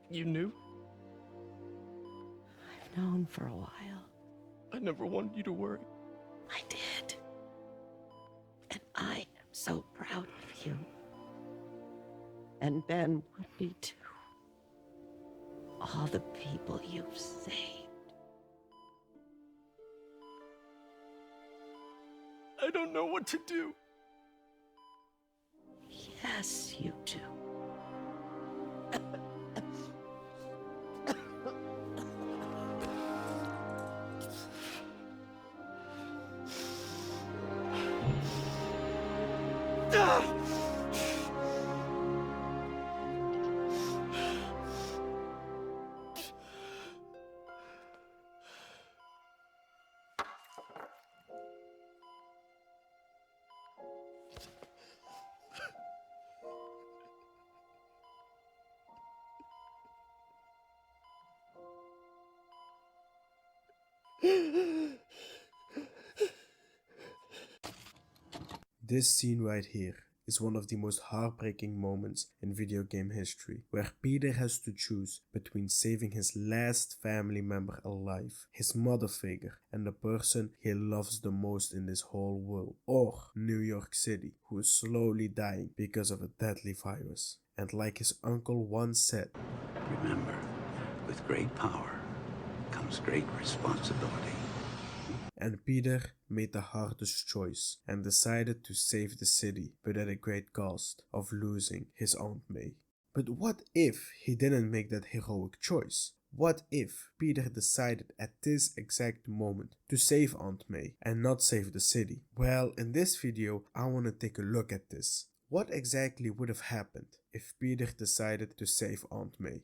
You knew? I've known for a while. I never wanted you to worry. I did. And I am so proud of you. And Ben would be too. All the people you've saved. I don't know what to do. Yes, you do. This scene right here is one of the most heartbreaking moments in video game history, where Peter has to choose between saving his last family member alive, his mother figure, and the person he loves the most in this whole world, or New York City, who is slowly dying because of a deadly virus. And like his uncle once said, "Remember, with great power comes great responsibility." and Peter made the hardest choice and decided to save the city, but at a great cost of losing his Aunt May. But what if he didn't make that heroic choice? What if Peter decided at this exact moment to save Aunt May and not save the city? Well, in this video I want to take a look at this. What exactly would have happened if Peter decided to save Aunt May?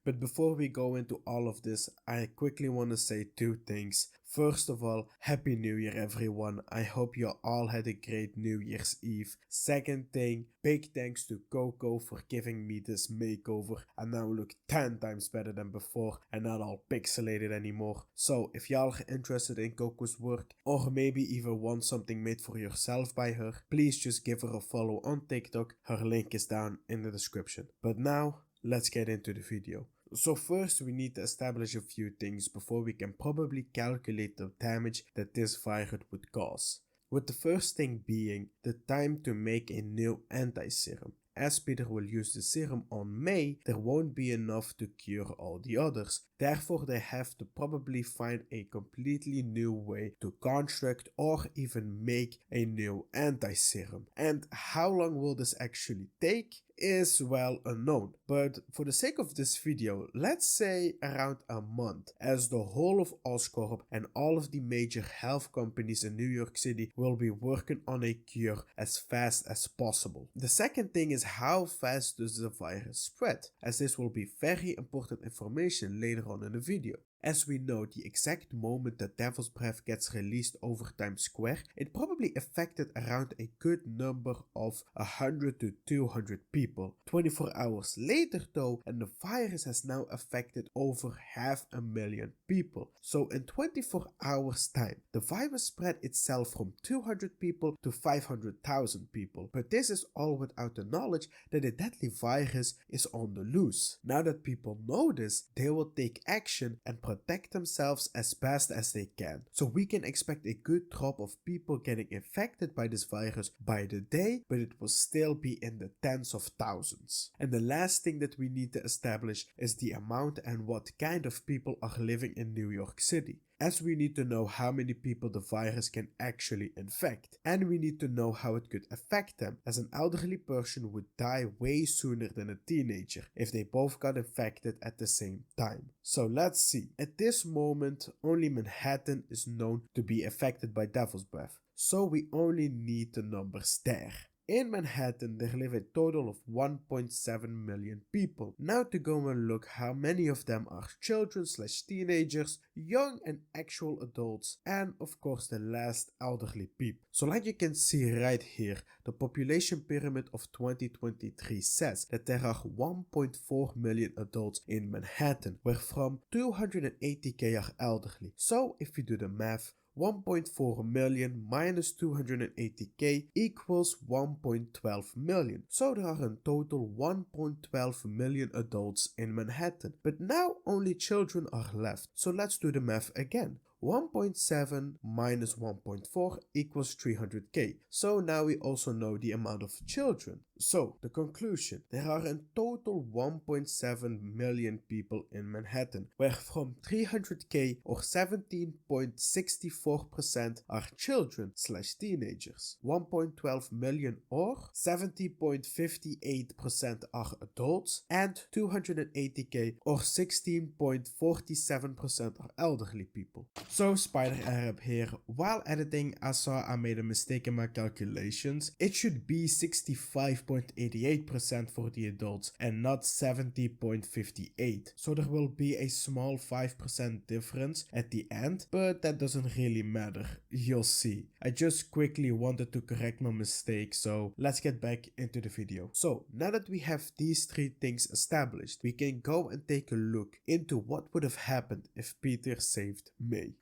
But before we go into all of this, I quickly want to say two things. First of all, Happy New Year everyone. I hope you all had a great New Year's Eve. Second thing, big thanks to Coco for giving me this makeover. I now look 10 times better than before and not all pixelated anymore. So if y'all are interested in Coco's work or maybe even want something made for yourself by her, please just give her a follow on TikTok. Her link is down in the description. But now, let's get into the video. So first we need to establish a few things before we can probably calculate the damage that this virus would cause. With the first thing being the time to make a new anti-serum. As Peter will use the serum on May, there won't be enough to cure all the others. Therefore they have to probably find a completely new way to construct or even make a new anti-serum. And how long will this actually take is well unknown, but for the sake of this video, let's say around a month, as the whole of Oscorp and all of the major health companies in New York City will be working on a cure as fast as possible. The second thing is how fast does the virus spread, as this will be very important information later on in the video. As we know, the exact moment that Devil's Breath gets released over Times Square, it probably affected around a good number of 100 to 200 people. 24 hours later though, and the virus has now affected over 500,000 people. So in 24 hours time, the virus spread itself from 200 people to 500,000 people. But this is all without the knowledge that a deadly virus is on the loose. Now that people know this, they will take action and protect themselves as best as they can. So we can expect a good drop of people getting infected by this virus by the day, but it will still be in the tens of thousands. And the last thing that we need to establish is the amount and what kind of people are living in New York City, as we need to know how many people the virus can actually infect, and we need to know how it could affect them, as an elderly person would die way sooner than a teenager if they both got infected at the same time. So let's see. At this moment, only Manhattan is known to be affected by Devil's Breath, so we only need the numbers there. In Manhattan, there live a total of 1.7 million people. Now to go and look how many of them are children/teenagers, young and actual adults, and of course the last elderly people. So like you can see right here, the population pyramid of 2023 says that there are 1.4 million adults in Manhattan, where from 280k are elderly. So if you do the math, 1.4 million minus 280k equals 1.12 million. So there are in total 1.12 million adults in Manhattan. But now only children are left. So let's do the math again. 1.7 minus 1.4 equals 300k. So now we also know the amount of children. So the conclusion, there are in total 1.7 million people in Manhattan, where from 300k or 17.64% are children / teenagers. 1.12 million or 70.58% are adults, and 280k or 16.47% are elderly people. So Spider Arab here, while editing I saw I made a mistake in my calculations. It should be 65.88% for the adults and not 70.58. So there will be a small 5% difference at the end, but that doesn't really matter, you'll see. I just quickly wanted to correct my mistake, so let's get back into the video. So now that we have these three things established, we can go and take a look into what would have happened if Peter saved May.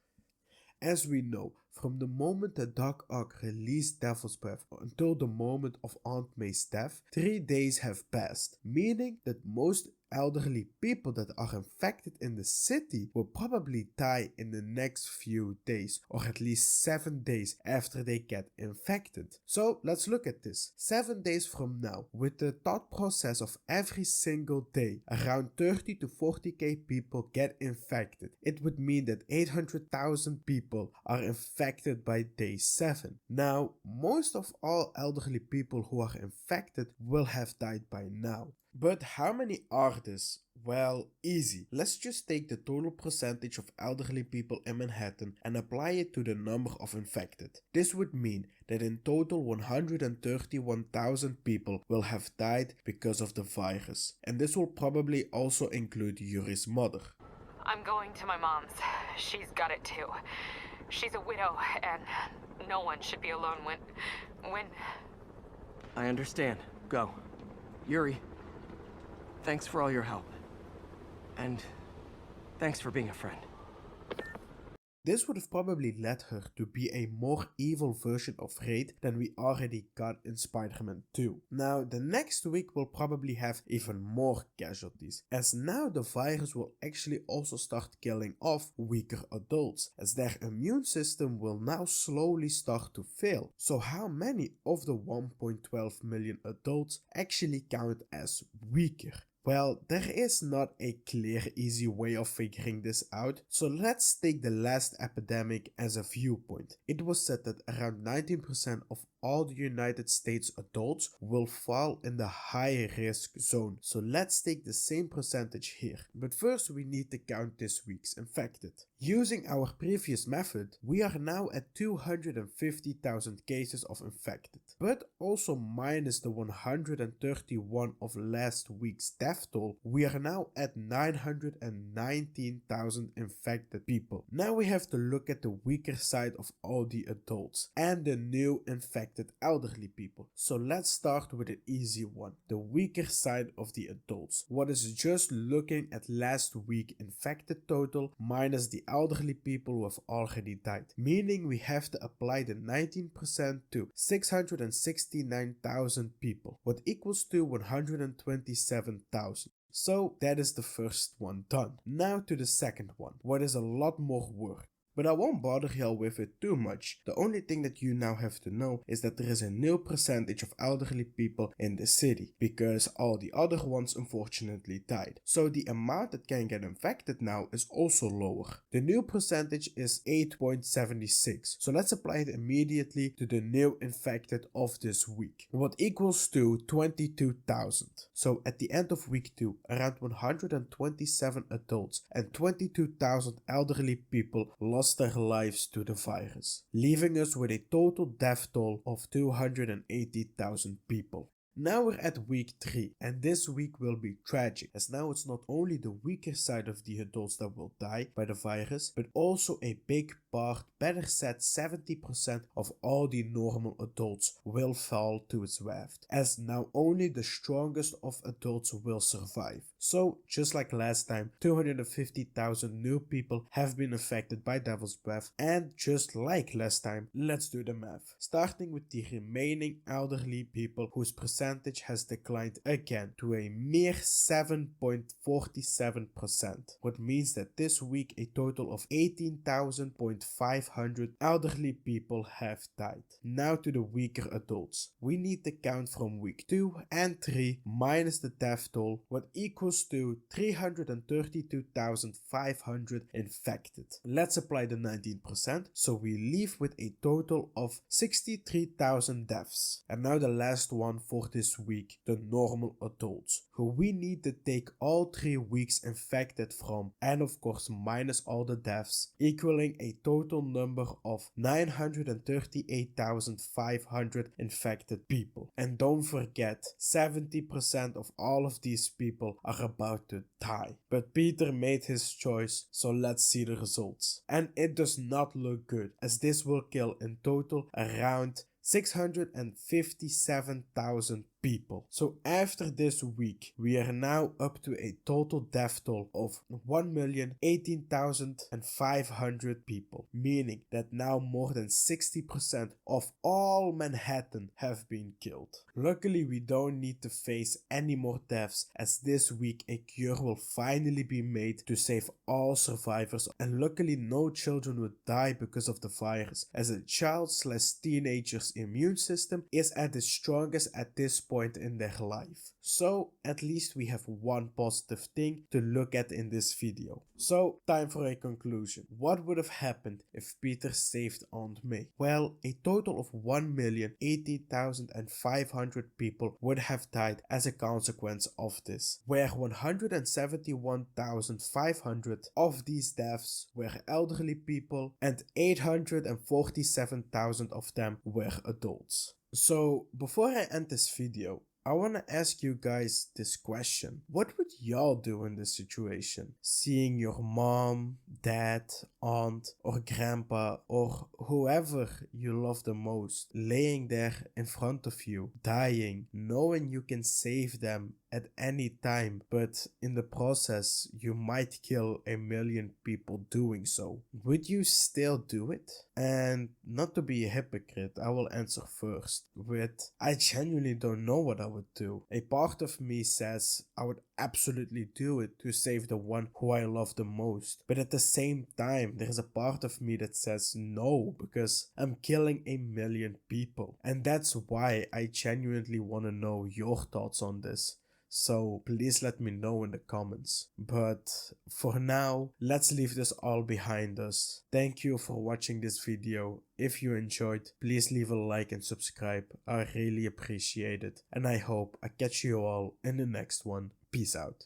As we know, from the moment that Doc Ock released Devil's Breath until the moment of Aunt May's death, 3 days have passed, meaning that most elderly people that are infected in the city will probably die in the next few days, or at least 7 days after they get infected. So let's look at this. 7 days from now, with the thought process of every single day, around 30 to 40k people get infected. It would mean that 800,000 people are infected by day 7. Now, most of all elderly people who are infected will have died by now. But how many are this? Well, easy. Let's just take the total percentage of elderly people in Manhattan and apply it to the number of infected. This would mean that in total 131,000 people will have died because of the virus. And this will probably also include Yuri's mother. I'm going to my mom's. She's got it too. She's a widow, and no one should be alone when... I understand. Go. Yuri, thanks for all your help. And thanks for being a friend. This would have probably led her to be a more evil version of Raid than we already got in Spider-Man 2. Now, the next week will probably have even more casualties, as now the virus will actually also start killing off weaker adults, as their immune system will now slowly start to fail. So how many of the 1.12 million adults actually count as weaker? Well, there is not a clear, easy way of figuring this out, so let's take the last epidemic as a viewpoint. It was said that around 19% of all the United States adults will fall in the high risk zone, so let's take the same percentage here. But first we need to count this week's infected. Using our previous method, we are now at 250,000 cases of infected, but also minus the 131 of last week's death toll, we are now at 919,000 infected people. Now we have to look at the weaker side of all the adults and the new infected elderly people. So let's start with an easy one, the weaker side of the adults. What is just looking at last week infected total minus the elderly people who have already died, meaning we have to apply the 19% to 669,000 people, what equals to 127,000. So that is the first one done. Now to the second one, what is a lot more work. But I won't bother y'all with it too much. The only thing that you now have to know is that there is a nil percentage of elderly people in the city, because all the other ones unfortunately died. So the amount that can get infected now is also lower. The new percentage is 8.76. So let's apply it immediately to the new infected of this week, what equals to 22,000. So at the end of week 2, around 127 adults and 22,000 elderly people lost their lives to the virus, leaving us with a total death toll of 280,000 people. Now we're at week 3, and this week will be tragic, as now it's not only the weaker side of the adults that will die by the virus, but also a big part, better said 70% of all the normal adults will fall to its raft, as now only the strongest of adults will survive. So, just like last time, 250,000 new people have been affected by Devil's Breath, and just like last time, let's do the math. Starting with the remaining elderly people whose percentage has declined again to a mere 7.47%, what means that this week a total of 18,500 elderly people have died. Now to the weaker adults. We need to count from week 2 and 3 minus the death toll, what equals to 332,500 infected. Let's apply the 19%, so we leave with a total of 63,000 deaths. And now the last one for this week, the normal adults, who we need to take all 3 weeks infected from, and of course minus all the deaths, equaling a total number of 938,500 infected people. And don't forget, 70% of all of these people are about to die. But Peter made his choice, so let's see the results. And it does not look good, as this will kill in total around 657,000 people. So after this week, we are now up to a total death toll of 1,018,500 people, meaning that now more than 60% of all Manhattan have been killed. Luckily, we don't need to face any more deaths, as this week a cure will finally be made to save all survivors, and luckily no children would die because of the virus, as a child/teenager's immune system is at its strongest at this point in their life. So at least we have one positive thing to look at in this video. So time for a conclusion. What would have happened if Peter saved Aunt May? Well, a total of 1,080,500 people would have died as a consequence of this, where 171,500 of these deaths were elderly people and 847,000 of them were adults. So before I end this video, I wanna ask you guys this question. What would y'all do in this situation? Seeing your mom, dad, aunt, or grandpa, or whoever you love the most, laying there in front of you, dying, knowing you can save them at any time, but in the process you might kill 1 million people doing so. Would you still do it? And not to be a hypocrite, I will answer first with I genuinely don't know what I would do. A part of me says I would absolutely do it to save the one who I love the most, but at the same time there's a part of me that says no, because I'm killing 1 million people, and that's why I genuinely want to know your thoughts on this. So please let me know in the comments. But for now, let's leave this all behind us. Thank you for watching this video. If you enjoyed, please leave a like and subscribe. I really appreciate it. And I hope I catch you all in the next one. Peace out.